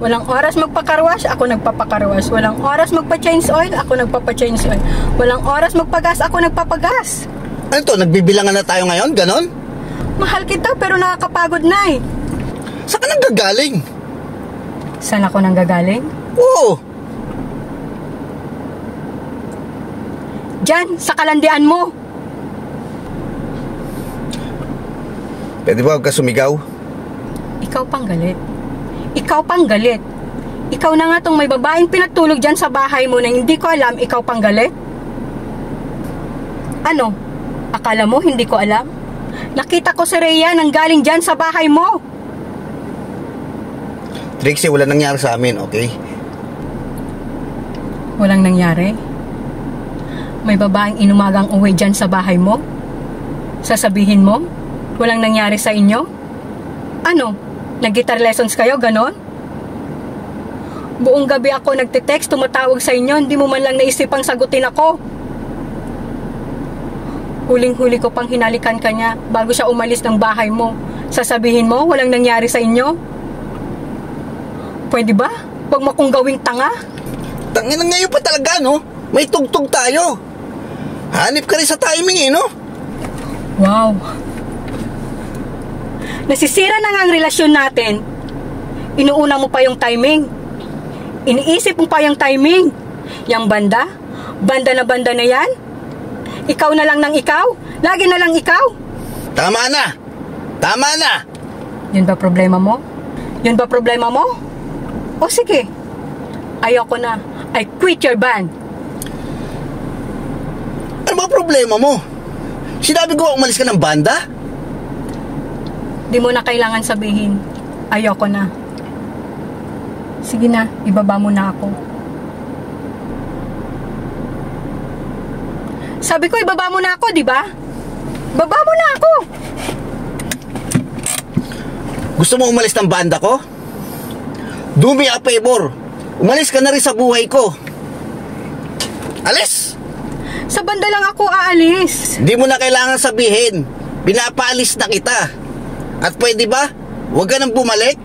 Walang oras magpa-carwash, ako nagpapa-carwash. Walang oras magpa-change oil, ako nagpapa-change oil. Walang oras magpagas, ako nagpapagas. Ano to, nagbibilangan na tayo ngayon? Ganon? Mahal kita pero nakakapagod na eh. Saan ka nanggagaling? Saan ako nanggagaling? Oo. Diyan, sa kalandian mo. Pwede ba huwag ka sumigaw? Ikaw pang galit. Ikaw pang galit. Ikaw na nga tong may babaeng pinatulog dyan sa bahay mo na hindi ko alam, ikaw pang galit? Ano? Akala mo hindi ko alam? Nakita ko si Rhea nang galing dyan sa bahay mo. Trixie, wala nangyari sa amin, okay? Walang nangyari? May babaeng inumagang uwi dyan sa bahay mo? Sasabihin mo? Walang nangyari sa inyo? Ano? Nag-guitar lessons kayo, ganon? Buong gabi ako nagte-text, tumatawag sa inyo, hindi mo man lang naisipang sagutin ako. Huling-huli ko pang hinalikan ka niya bago siya umalis ng bahay mo. Sasabihin mo, walang nangyari sa inyo? Pwede ba? Huwag mo kong gawing tanga. Tangin na ngayon pa talaga, no? May tugtog tayo. Hanip ka rin sa timing, eh, no? Wow. Nasisira na nga ang relasyon natin. Inuuna mo pa yung timing. Iniisip mo pa yung timing. Yang banda? Banda na yan? Ikaw na lang ng ikaw? Lagi na lang ikaw? Tama na! Tama na! Yun ba problema mo? Yun ba problema mo? O sige. Ayoko na. I quit your band. Ano ba problema mo? Sinabi ko umalis ka ng banda? Di mo na kailangan sabihin. Ayoko na. Sige na, ibaba mo na ako. Sabi ko, ibaba mo na ako, di ba? Baba mo na ako! Gusto mo umalis ng banda ko? Do me a favor. Umalis ka na rin sa buhay ko. Alis! Sa banda lang ako aalis. Hindi mo na kailangan sabihin. Pinapaalis na kita. At pwede ba? Huwag ka nang bumalik.